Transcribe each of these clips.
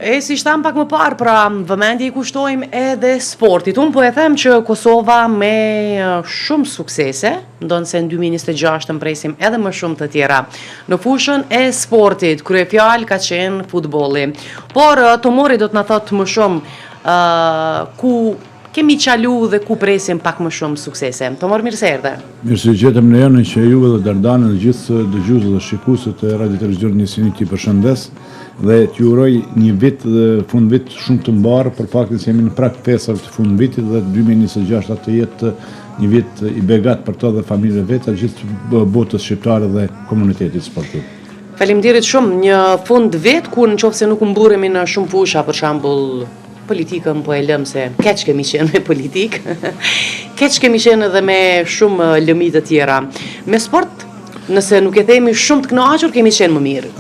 Si shtam pak më parë, pra vëmendje I kushtojmë edhe sportit. Unë po e them që Kosova me shumë suksese, ndonë se në 2026 të mpresim edhe më shumë të tjera. Në fushën e sportit, kryefjalë ka qenë futbolli. Por Tomori do të na thotë më shumë ku kemi qalu dhe ku presim pak më shumë suksese. Tomor, mirë se erdhe. Mirë se gjetëm në janë që juve dhe Dardane dhe gjithë dëgjuesët dhe shikuesët e Radio Televizionit Nisini ti përshëndes dhe t'ju uroj një vit dhe fund vit shumë të mbarë për faktin se jemi në prag fesave të fund vitit dhe 2026 të jetë një vit I begat për to dhe familje veta gjithë botës shqiptare dhe komunitetit sportiv. Faleminderit shumë, një fund vit ku nëse nuk mburremi në shumë fusha, për shembull politikën po e lëm se keq kemi qenë me politikë, keq kemi qenë edhe me shumë lëmi të tjera. Me sport, nëse nuk e themi shumë të kënaqur, kemi qenë më mirë.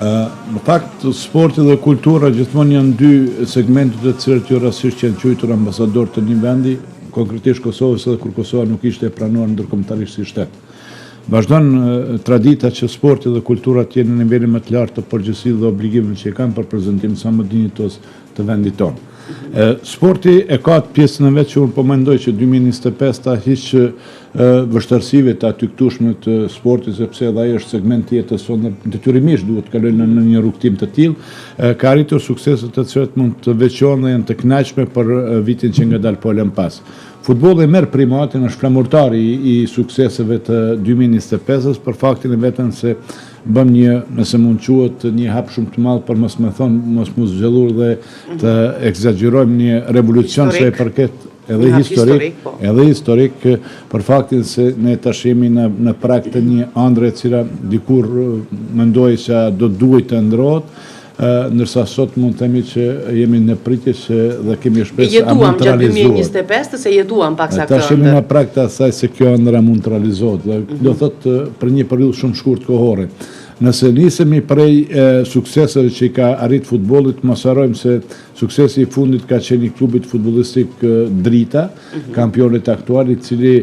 Në fakt, sporti dhe kultura gjithmonë janë dy segmentet të cilët ju rastësisht janë quajtur ambasador të një vendi, konkretisht Kosovës edhe kur Kosova nuk ishte e pranuar ndërkombëtarisht si shtet. Vazhdon tradita që sporti dhe kultura të jenë në nivelin më të lartë të përgjegjësisë dhe obligimeve që kanë për prezantim sa më dinjitos të vendit tonë. Sporti e ka të pjesën e vet që unë po mendoj që 2025 ta hiq vështirësive të aty këtushme të sportit, sepse edhe ai është segment I jetës sonë, detyrimisht duhet të kalojnë në një rrugtim të tillë, ka arritur suksese të cilat mund të veçohen dhe janë të kënaqshme për vitin që ngadalë po lëm pas. Futbolli merr primatin, është flamurtari I sukseseve të 2025-s për faktin e vetën se bëm një, nëse mund quhet, një hap shumë të madh për mos më thonë, mos mu zgjelur dhe të egzagjerojmë një revolucion se e përket edhe historik për faktin se ne tash jemi në prag të një ëndre e cila dikur mendoj se do duhet të ndrohet, ndërsa sot mund të themi që jemi në pritje që dhe kemi shpresë a mund të realizohet. Jetuam gjatë 2025 se jetuam pak sa këtë. Tash jemi në prag të asaj se kjo ëndra mund të realizohet. Do thotë për një periudhë shumë shkurt kohore. Nëse nisemi prej sukseseve që I ka arrit futbollit, mos harrojmë se suksesi I fundit ka qenë I klubit futbollistik Drita, kampionit aktual I cili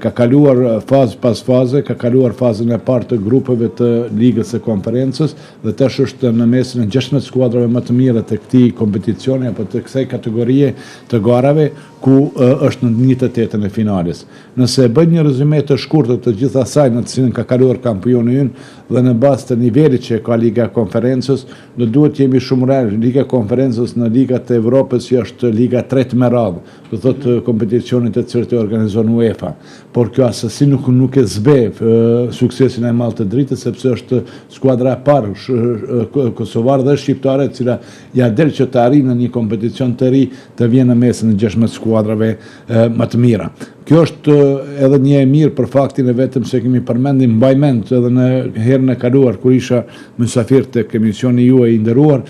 ka kaluar fazë pas faze, ka kaluar fazën e parë të grupeve të ligës së konferencës dhe tash është në mesin e 16 skuadrave më të mira të këtij kompeticioni apo të kësaj kategorie të garave ku është në 1/8 e finales. Nëse bëjmë një rezume të shkurtër të gjithë asaj në të cilën ka kaluar kampioni ynë dhe në bazë të nivelit që ka Liga e Konferencës, do duhet jemi shumë realisht. Liga e Konferencës në Ligat e Evropës është liga 3 me radhë, do thotë kompeticionet të cilët e organizon UEFA. Por kjo asesi nuk e zbe suksesin e madh të Dritës, sepse është skuadra e parë kosovare dhe shqiptare e cila ja del që të arrijë në një kompeticion të ri të vjen në mesin e 16 skuadrave më të mira. Kjo është edhe një e mirë për faktin e vetëm se kemi përmendim mbajmend edhe në herën e kaluar kur isha mysafir tek emisioni juaj I nderuar,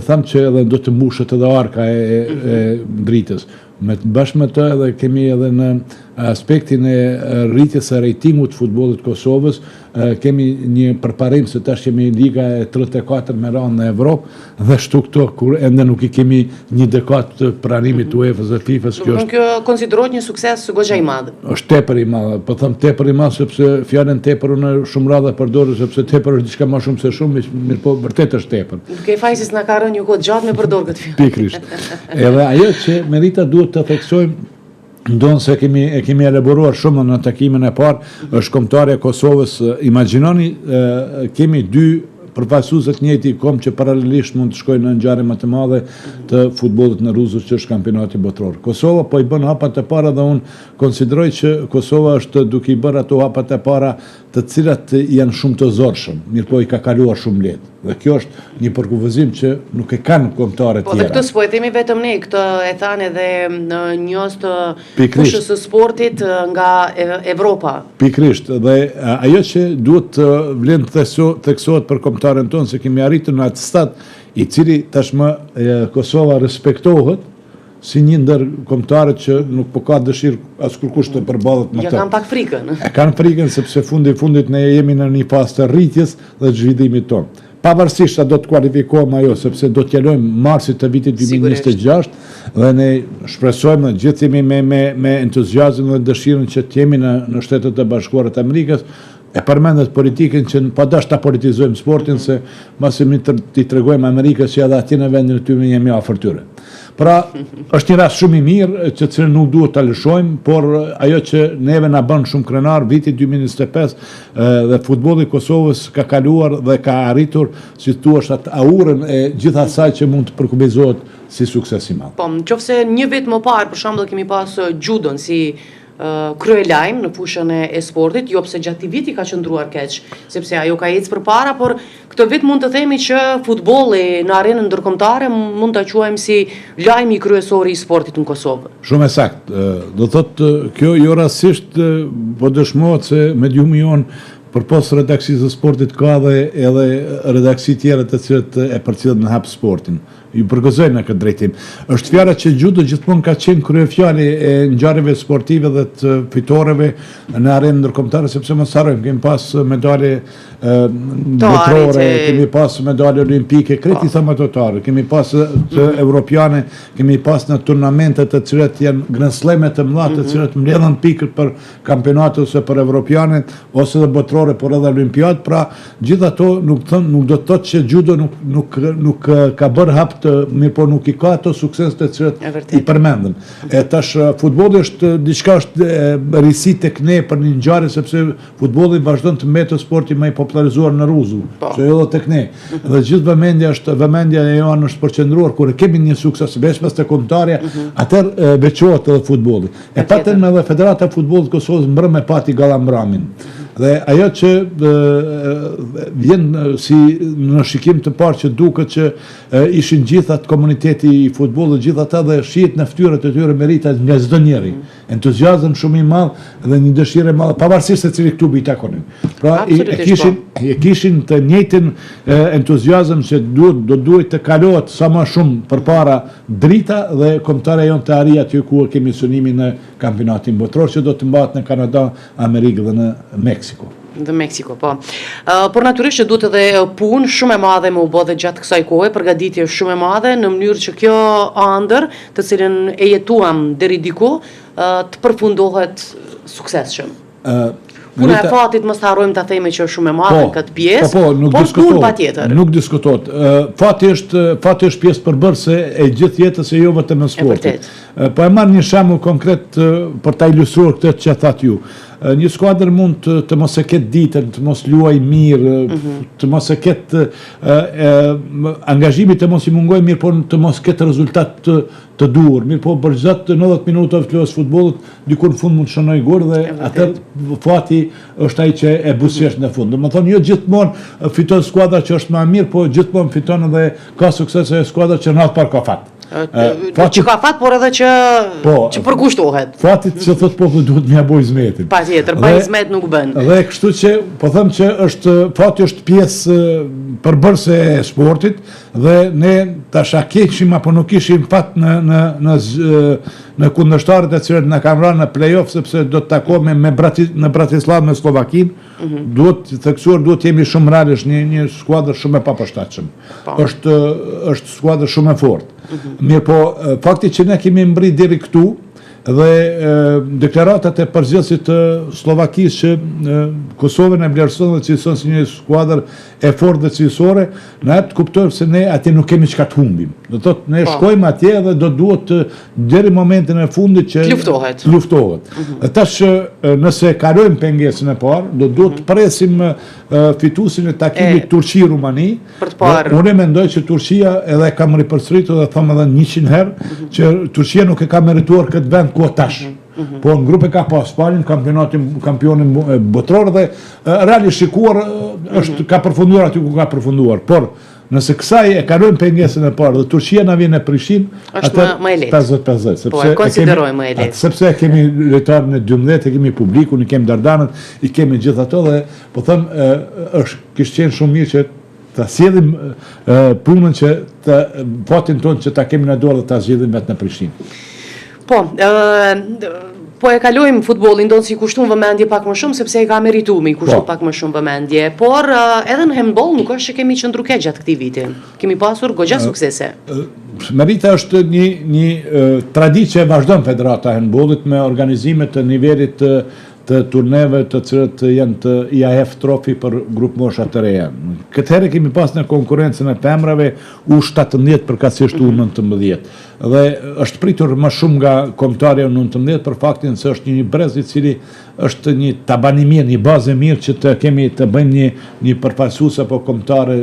tham që edhe do të mbushet edhe arka e Dritës. Bashkë me të edhe kemi edhe në aspektin e rritjes së rejtimut të futbollit Kosovës, kemi një përparim se tash jemi Liga e 34 me radhë në Evropë dhe shtu këto kur ende nuk I kemi një dekatë të pranimit të UEFA-s dhe FIFA-s. Kjo konsiderohet një sukses goxha I madh. Është tepër I madh, po them tepër I madh sepse fjalën tepër unë shumë radha përdor sepse tepër është diçka më shumë se shumë, mirë po vërtet është tepër. Duke fajsis na ka rënë një kohë gjatë me përdor këtë fjalë. Pikërisht. Edhe ajo që merita duhet të theksojmë ndonë se kemi elaboruar shumë në takimin e parë, është kombëtarja e Kosovës. Imagjinoni, kemi dy përfaqësues të njëjti kom që paralelisht mund të shkojnë në ngjarje më të madhe të futbollit në Ruzë që është kampionati botror. Kosova po I bën hapat e para dhe unë konsideroj që Kosova është duke I bërë ato hapat e para të cilat janë shumë të zorshëm, mirë po I ka kaluar shumë lehtë. Dhe kjo është një përkufizim që nuk e kanë kombëtarët tjerë. Po dhe këtë s'po e themi vetëm ne, këtë e thanë edhe njës të fushës së sportit nga Evropa. Pikrisht, dhe ajo që duhet të vlen të theksohet për kombëtarën tonë se kemi arritur në atë stad I cili tashmë Kosova respektohet si një ndër kombëtarët që nuk po ka dëshirë as kurkush të përballet me të. Ja kanë pak frikën. E kanë frikën sepse fundit ne jemi në një fazë të rritjes dhe zhvillimit tonë. Pavarësisht sa do të kualifikohem ajo, sepse do të kalojmë marsit të vitit 2026 dhe ne shpresojmë gjithë jemi me entuziazëm dhe dëshirën që të jemi në Shtetet e Bashkuara të Amerikës, e përmendet politikën që pa dash ta politizojmë sportin, se masi t'i tregojmë Amerikës që edhe atje në vendin e tyre jemi afër tyre. Pra, është një rast shumë i mirë që cilën nuk duhet ta lëshojmë, por ajo që neve na bën shumë krenar viti 2025 dhe futbolli i Kosovës ka kaluar dhe ka arritur, si thua, atë aurën e gjithë asaj që mund të përkufizohet si sukses i madh. Po, nëse një vit më parë, për shembull, kemi pas judon si kryelajm në fushën e sportit, jo pse gjatë viti ka qëndruar keq, sepse ajo ka ecë përpara, por këtë vit mund të themi që futbolli në arenën ndërkombëtare mund ta quajmë si lajmi kryesor i sportit në Kosovë. Shumë e saktë. Do thotë kjo jo rastësisht po dëshmohet se mediumi jon përpos redaksisë së sportit ka edhe redaksi tjera të cilët e përcjellin në hap sportin. Ju përgëzojnë në këtë drejtim. Është fjala që judo gjithmonë ka qenë kryefjali e ngjarjeve sportive dhe të fitoreve në arenën ndërkombëtare, sepse mos harrojmë, kemi pas medalje botrore, kemi pas medalje olimpike, kreti thamatotare, kemi pas të europiane, kemi pas në turnamente të cilat janë Grand Slam të mëdha, të cilat mbledhen pikët për kampionate ose për europiane ose dhe botrore, por edhe olimpiad. Pra, gjithë ato nuk do të thotë që judo nuk ka bërë hap mirë, po nuk i ka ato sukses të cilat i përmendëm. E tash futbolli është diçka, është risi tek ne për një ngjarje, sepse futbolli vazhdon të mbetë sporti më i popularizuar në Ruzu, që edhe tek ne. Dhe gjithë vëmendja e jonë është përqendruar kur kemi një sukses veçmas të kombëtarja, atëherë veçohet edhe futbolli. E patëm edhe Federata e Futbollit të Kosovës mbrëm e pati Gallambramin. Dhe ajo që vjen si në shikim të parë që duket që ishin gjithë atë komuniteti i futbollit, gjithë ata dhe shihet në fytyrët e tyre meritat nga çdo njeri. Entuziazëm shumë i madh dhe një dëshirë e madhe, pavarësisht se cili klubi i takonin. Pra e kishin të njëjtin entuziazëm që duhet të kalohet sa më shumë përpara drita dhe kombëtarja jonë të arrijë aty ku kemi synimin në kampionatin botror që do të mbahet në Kanada, Amerikë dhe në Meksiko. Dhe Meksiko, po. Por natyrisht që duhet edhe punë shumë e madhe me u bë dhe gjatë kësaj kohe, përgatitje shumë e madhe në mënyrë që kjo ëndër, të cilën e jetuam deri diku, të përfundohet suksesshëm. Puna e fatit mos harrojmë ta themi që është shumë e madhe në këtë pjesë, por punë patjetër. Nuk diskutohet. Fati është pjesë përbërëse e gjithë jetës e jo vetëm në sportit. Po e marr një shembull konkret për ta ilustruar këtë që thatë ju. Një skuadër mund të mos e ketë ditën, të mos luaj mirë, të mos e ketë angazhimit, të mos i mungoj mirë, por të mos ketë rezultat të duhur. Mirë, po për gjatë 90 minuta të luajtjes futbollit, diku në fund mund të shënoj gol dhe atëherë fati është ai që e buzëqesh në fund. Domethënë jo gjithmonë fiton skuadra që është më e mirë, po gjithmonë fiton edhe ka sukses e skuadra që në par ka fat. Që ka fat, por edhe që përkushtohet. Fatit që thot populli duhet m'ia boj zmetin. Patjetër, pa zmet nuk bën. Dhe kështu që po them që fati është pjesë përbërëse e sportit dhe ne tash a kishim apo nuk kishim fat në kundërshtarët e cilët na kanë rënë në play-off, sepse do të takohemi në Bratislava me Slovakinë. Duhet theksuar, duhet jemi shumë realisht, një skuadër shumë e papërshtatshëm. Është skuadër shumë e fortë. Mirë, po fakti që ne kemi mbrit deri këtu dhe deklaratat e përzgjedhësit të Slovakisë që Kosovën e vlerëson dhe cilëson si një skuadër e fortë dhe cilësore, na jep të kuptojmë se ne atje nuk kemi çka të humbim. Do thotë ne shkojmë atje dhe do duhet deri momentin e fundit që luftohet. Tash nëse kalojmë pengesën e parë, do duhet të presim fituesin e takimit Turqi-Rumani. Unë mendoj që Turqia, edhe kam ripërsëritur dhe them edhe 100 herë, që Turqia nuk e ka merituar këtë vend ku tash. Po në grupe ka pas Spanjën, kampionin botror dhe realisht shikuar ka përfunduar aty ku ka përfunduar. Por nëse kësaj e kalojmë pengesën e parë dhe Turqia na vjen në Prishtinë, është më e lehtë. 50-50, po e konsiderojmë më e lehtë. Sepse kemi lojtarën e 12, kemi publikun, i kemi Dardanët, i kemi gjithë ato dhe po them kishte qenë shumë mirë që ta sjellim punën që fatin tonë që ta kemi në dorë dhe ta zgjidhim vetë në Prishtinë. Po e kalojmë futbollin, do të si kushton vëmendje pak më shumë, sepse e ka merituar me kushton pak më shumë vëmendje, por edhe në handball nuk është që kemi qëndruar keq gjatë këtij viti. Kemi pasur goxha suksese. Merita është një traditë që vazhdon Federata e handballit me organizime të nivelit të turneve të cilët janë të IAF Trophy për grupë mosha të reja. Këtë herë kemi pas në konkurencën e femrave U17 përkatësisht U19. Dhe është pritur më shumë nga kombëtarja U19 për faktin se është një brez i cili është një tabani mirë, një bazë mirë që të kemi të bëjmë një përfaqësues apo kombëtare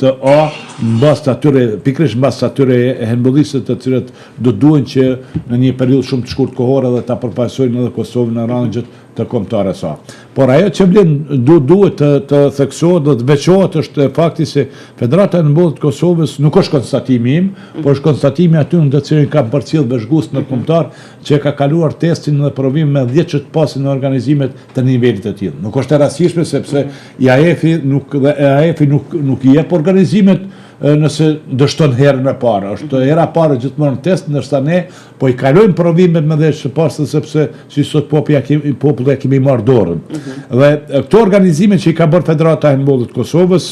të A mbas atyre pikërisht mbas atyre handbollistëve të cilët do duhen që në një periudhë shumë të shkurtë kohore dhe ta përfaqësojnë edhe Kosovën në rangjet të kombëtares A. Por ajo që vlen duhet të theksohet dhe të veçohet është fakti se Federata e Handbollit të Kosovës nuk është konstatimi im, por është konstatimi aty në të cilin kam përcjell Beshgus në kombëtar që ka kaluar testin dhe provim me 10 që të pasin në organizimet të nivelit të tillë. Nuk është e rastishme sepse IAF-i nuk i jep organizimet nëse dështon herën e parë. Është hera parë gjithmonë test, ndërsa ne po i kalojmë provimet me dhe pastë sepse si sot populli kemi marrë dorën. Dhe këto organizime që i ka bërë Federata e Handbollit të Kosovës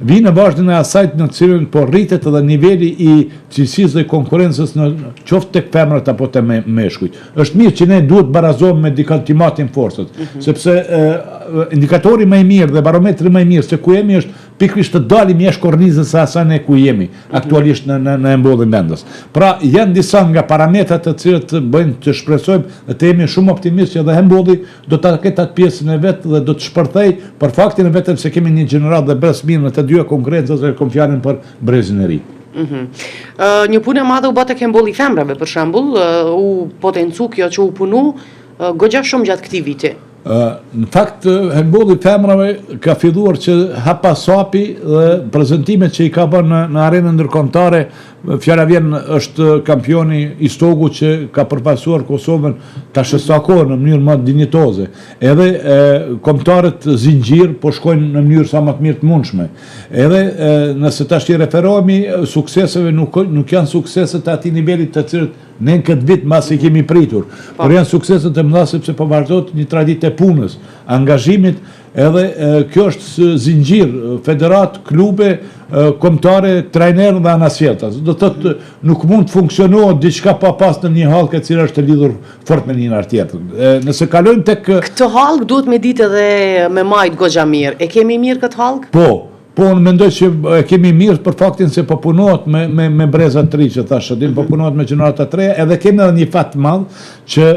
vinë në vazhdim e asaj në cilën po rritet edhe niveli i cilësisë dhe konkurrencës në qoftë tek femrat apo te meshkujt. Është mirë që ne duhet barazohemi me dikatimatin forcët, sepse indikatori më i mirë dhe barometri më i mirë se ku jemi është pikërisht të dalim jashtë kornizës së asaj ne ku jemi aktualisht në handbollin vendës. Pra janë disa nga parametrat të cilët bëjnë të shpresojmë dhe të jemi shumë optimist që edhe handbolli do ta ketë atë pjesën e vet dhe do të shpërthej për faktin e vetëm se kemi një gjenerat dhe brez mirë në të dyja konkurrencës dhe kom fjalën për brezin e ri. Një punë e madhe u bë tek handbolli i femrave për shembull, u potencu kjo që u punu goxha shumë gjatë këtij viti. Në fakt, handbolli i femrave ka filluar që hapa sapi dhe prezentimet që i ka bërë në arenën ndërkombëtare, fjala vjen është kampioni i Stogu që ka përfaqësuar Kosovën tash sa kohë në mënyrë më dinjitoze. Edhe kombëtarët zinxhir po shkojnë në mënyrë sa më të mirë të mundshme. Edhe nëse tash i referohemi sukseseve nuk janë sukseset të atij nivelit të cilët ne në këtë vit mbas i kemi pritur, por janë sukseset e mëdha sepse po vazhdon një traditë e punës, angazhimit, edhe kjo është zinxhir, federat, klube, kombëtare, trajner dhe anasjellta. Do të thotë nuk mund të funksionohet diçka pa pas në një hallkë e cila është e lidhur fort me një tjetër. Nëse kalojmë tek këtë hallkë duhet me ditë edhe me majt goxha mirë. E kemi mirë këtë hallkë? Po, unë mendoj që kemi mirë për faktin se po punohet me brezat të ri që thashë, po punohet me gjenerata të reja, edhe kemi edhe një fat të madh që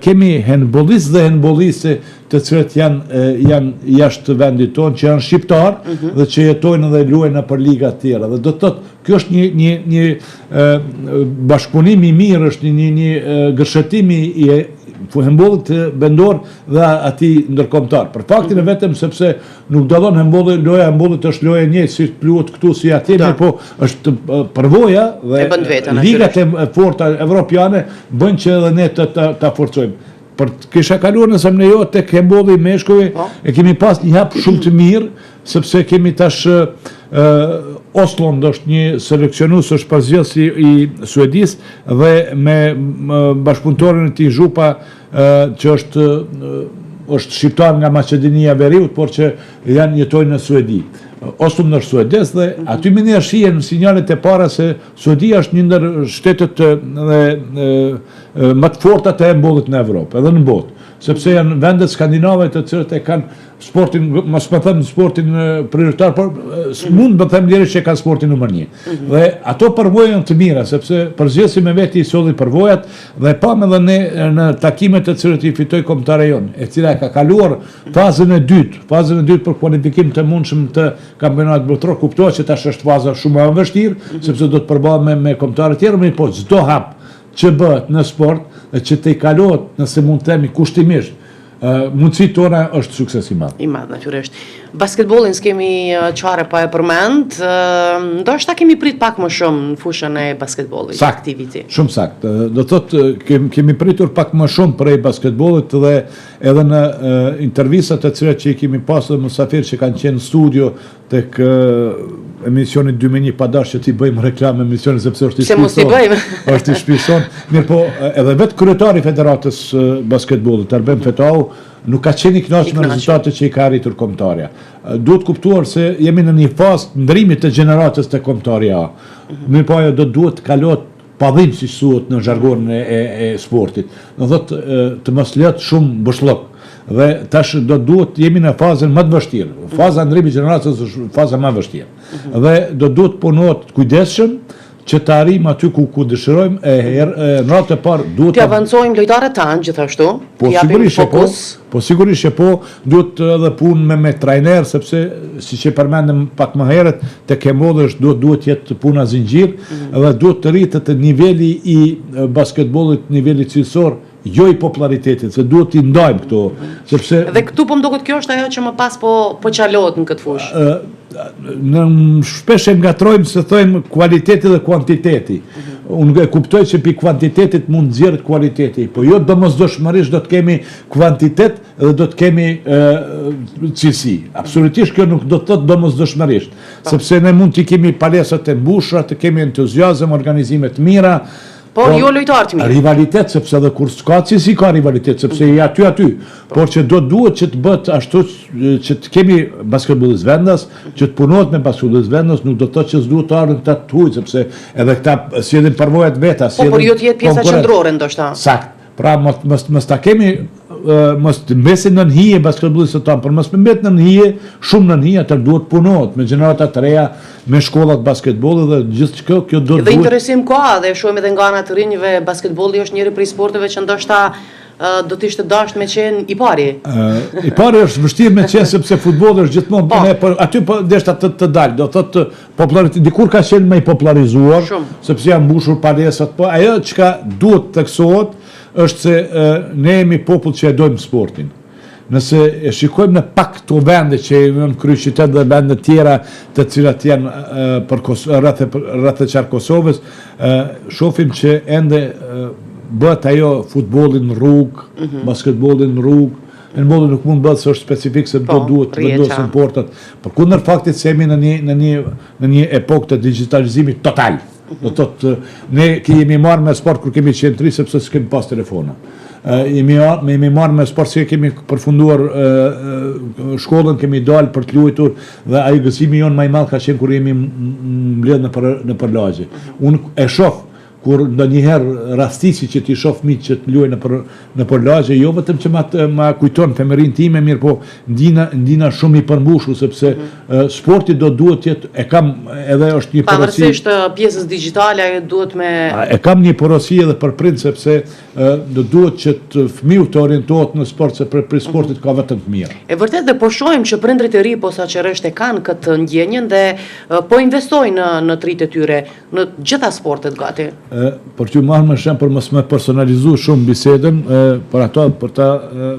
kemi handbollistë dhe handbolliste të cilët janë jashtë vendit tonë, që janë shqiptar dhe që jetojnë dhe luajnë nëpër liga të tjera. Dhe do të thotë, kjo është një bashkëpunim i mirë, është një gërshetim i handbollit vendor dhe atij ndërkombëtar. Për faktin e vetëm sepse nuk dallon handbolli, loja e handbollit është loja e njëjtë si luhet këtu si atje, po është përvoja dhe ligat e forta evropiane bëjnë që edhe ne ta forcojmë. Për kisha kaluar nëse më lejo tek handbolli i meshkujve, e kemi pas një hap shumë të mirë, sepse kemi tash Oslond është një seleksionues, është përzgjedhës i Suedis dhe me bashkëpunëtorin e tij Zhupa që është shqiptar nga Maqedonia e Veriut, por që jetojnë në Suedi. Oslund është suedes dhe aty me një shihen sinjalet e para se Suedia është një ndër shtetet më të forta të handbollit në Evropë, edhe në botë, sepse janë vendet skandinave të cilët e kanë sportin, mos më them sportin prioritar, por mund të them lirisht që kanë sportin numër 1. Dhe ato përvoja janë të mira, sepse përgjithësi me veti i solli përvojat dhe pam edhe ne në takimet të cilët i fitoi kombëtare jon, e cila ka kaluar fazën e dytë për kualifikim të mundshëm të kampionatit botror. Kuptohet që tash është faza shumë e vështirë, sepse do të përballet me kombëtarë të tjerë, por çdo hap që bëhet në sport dhe që të i kalohet, nëse mund të themi kushtimisht, mundësi tona është sukses i madh. I madh, natyrisht. Basketbollin s'kemi çfarë pa e përmend, ndoshta kemi prit pak më shumë në fushën e basketbollit. Saktë, shumë saktë. Do thotë kemi pritur pak më shumë prej basketbollit dhe edhe në intervistat e cilat që i kemi pasur mysafir që kanë qenë në studio tek emisioni 2001 pa dashur që ti bëjmë reklam emisionin sepse është i shpison. Se mos i bëjmë. Është i shpison. Mirë po, edhe vetë kryetari i Federatës Basketbollit, Arben Fetau, nuk ka qenë i kënaqur me rezultatet që i ka arritur kombëtarja. Duhet kuptuar se jemi në një fazë ndrimit të gjeneratës të kombëtarja A. Mirë po, ajo do duhet të kalohet padhim si thuhet në zhargonin e sportit. Do thotë të mos lët shumë bëshllok. Dhe tash duhet jemi në fazën më të vështirë. Faza ndrimit gjeneracës është faza më e vështirë. Dhe duhet punohet kujdesshëm që të arrijmë aty ku dëshirojmë, në radhë të parë duhet të avancojmë lojtarët tanë gjithashtu, po sigurisht fokus. Po sigurisht po, duhet edhe punë me trajner, sepse siç e përmendëm pak më herët, tek Kembodhi duhet jetë puna zinxhir, dhe duhet të rritet niveli i basketbollit, niveli cilësor, jo i popularitetit, se duhet t'i ndajmë këto, sepse dhe këtu po më duket kjo është ajo që më pas po çalohet në këtë fushë. Në shpesh e ngatrojmë se thojmë kualiteti dhe kuantiteti. Unë e kuptoj që pi kuantitetit mund nxjerrët kualiteti, po jo domosdoshmërisht do të kemi kuantitet dhe do të kemi cilësi. Absolutisht kjo nuk do të thotë domosdoshmërisht, sepse ne mund t'i kemi palesat e mbushura, të kemi entuziazëm, organizime të mira, por jo lojtarë të mirë. Rivalitet, sepse edhe kur s'ka cilësi ka rivalitet, sepse i aty, por që duhet që të bëhet ashtu që të kemi basketbolist vendas, që të punohet me basketbolist vendas, nuk do të thotë që s'duhet të ardhin këta të huaj, sepse edhe këta sjellin përvojat veta, por jo të jetë pjesa qendrore ndoshta. Sakt. Pra mos ta kemi mos të mbesin në hije basketbollistët tanë, por mos mbet në hije, shumë në hije, atë duhet punohet me gjenerata të reja, me shkollat basketbollit dhe gjithçka kjo do të. Dhe interesim ka dhe shohim edhe nga ana të rinjve, basketbolli është njëri prej sporteve që ndoshta do të ishte dashur me qenë i pari. I pari është vështirë me qenë sepse futbolli është gjithmonë aty po deshta të dalë, do thotë popularitet dikur ka qenë më i popularizuar, sepse janë mbushur palesat, po ajo çka duhet theksohet është se ne jemi popull që e dojmë sportin. Nëse e shikojmë në pak këto vende që janë kryeqytet dhe vende tjera të cilat janë rreth e qarë Kosovës, shohim që ende bëhet ajo futbollin në rrugë, basketbollin në rrugë, në bollë nuk mund bëhet se është specifik se duhet vendosin portat. Por kundër faktit se jemi në një epokë të digitalizimit total. Do thotë ne jemi marrë me sport kur kemi qenë sepse s'kemi pas telefona. Jemi marrë me sport se kemi përfunduar shkollën, kemi dalë për të luajtur dhe ai gëzimi jon më i madh ka qenë kur jemi mbledh në përlagje. Unë e shoh kur ndonjëherë rastisi që ti shoh fëmijë që të luajnë në përlagje, jo vetëm që ma kujton femërinë time, mirë po ndina shumë i përmbushur sepse sporti duhet të jetë, e kam edhe është një porosi. Pavarësisht pjesës digjitale duhet me e kam një porosi edhe për prind sepse duhet që të fëmiu të orientohet në sport, se për sportit ka vetëm të mirë. E vërtet dhe po shohim që prindrit e ri posaçërisht e kanë këtë ndjenjën dhe po investojnë në tritë e tyre në gjitha sportet gati. Për që marrë më shemë për mos me personalizu shumë bisedën, për ta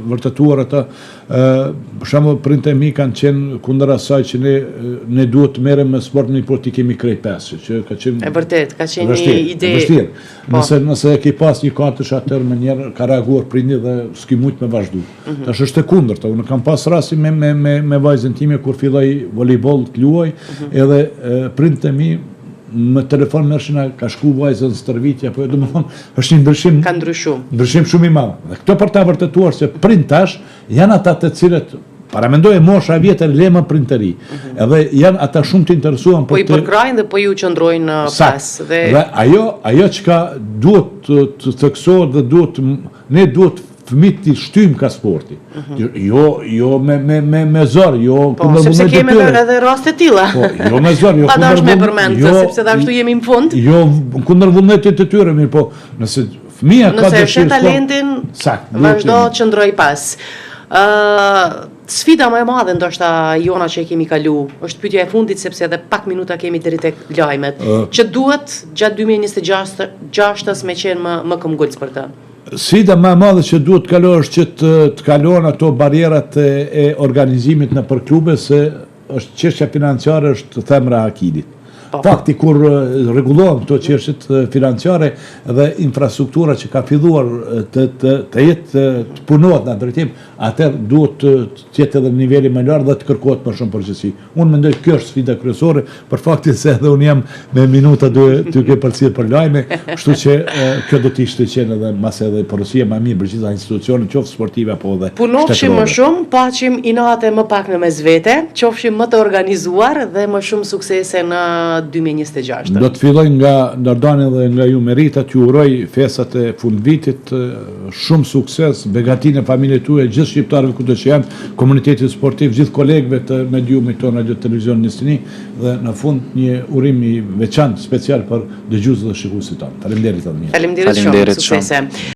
vërtetuar ata, për shemë prindët e mi kanë qenë kundër asaj që ne duhet të merrem me sportin, por ti kemi krejt pesë, që ka qenë e vërtet, ka qenë një ide vështirë. Nëse e ke pas një katësh atër më njerë ka reaguar prindi dhe s'ki mujt me vazhdu. Tash është e kundërta, unë kam pas rasti me vajzën time kur filloi volejboll të luaj, edhe prindët e mi më telefon mërshin ka shku vajzën stërvitja, po do të thonë është një ndryshim. Ka ndryshim shumë i madh. Dhe këto për ta vërtetuar se prind tash janë ata të cilët paramendoj mosha vjetër lema printeri. Edhe janë ata shumë të interesuar po i përkrajnë dhe po ju qëndrojnë pas. Dhe ajo çka duhet të theksohet dhe ne duhet fëmijët të shtyjmë ka sporti. Jo me zor, jo kundër vullnetit. Po, sepse kemi edhe raste të tilla. Po, jo me zor, jo kundër vullnetit. Sepse dhe ashtu jemi në fund. Jo kundër vullnetit të tyre, mirë po, nëse fëmia ka dëshirë. Nëse shet talentin, vazhdo të qëndroj pas. Sfida më e madhe ndoshta jona që e kemi kalu, është pyetja e fundit sepse edhe pak minuta kemi deri tek lajmet, që duhet gjatë 2026-s me qenë më këmbgulc për të. Sfida më e madhe që duhet të kalosh është që të kalon ato barierat e organizimit në për klube, se është çështja financiare është themra e akidit. Fakti kur rregullohen këto çështjet financiare dhe infrastruktura që ka filluar të jetë të punohet në drejtim, atëherë duhet të jetë edhe niveli më lart dhe të kërkohet më shumë përgjegjësi. Unë mendoj kjo është sfida kryesore, për faktin se edhe unë jam me minuta duke përcjell për lajme, kështu që kjo do të ishte qenë edhe mas edhe porosia më mirë për gjitha institucionet, qoftë sportive apo edhe punofshim më shumë, paqim inate më pak në mes vete, qofshim më të organizuar dhe më shumë suksese në 2026. Do të filloj nga Dardani dhe nga ju meritat, ju uroj festat e fundvitit, shumë sukses, begatin e familje tuaj, gjithë shqiptarëve kudo që janë, komunitetit sportiv, gjithë kolegëve të mediumit tonë Radio Televizion Nistini, dhe në fund një urim i veçantë special për dëgjuesët dhe shikuesit tanë. Faleminderit. Faleminderit shumë, suksese.